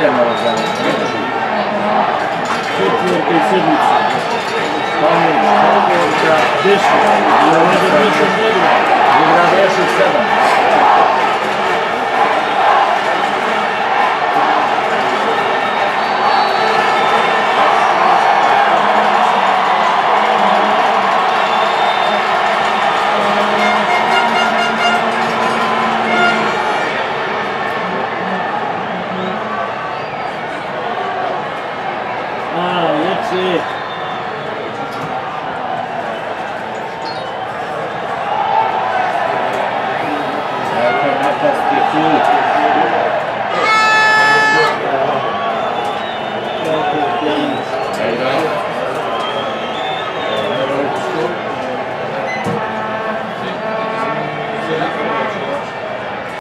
nedelja na rozdanie. Czwartej sedmicy. Panie, Boga, dyszy. Wygra jeszcze 7. A, lepszy. Jaka napad z tych kół. Pięć. Ej, no.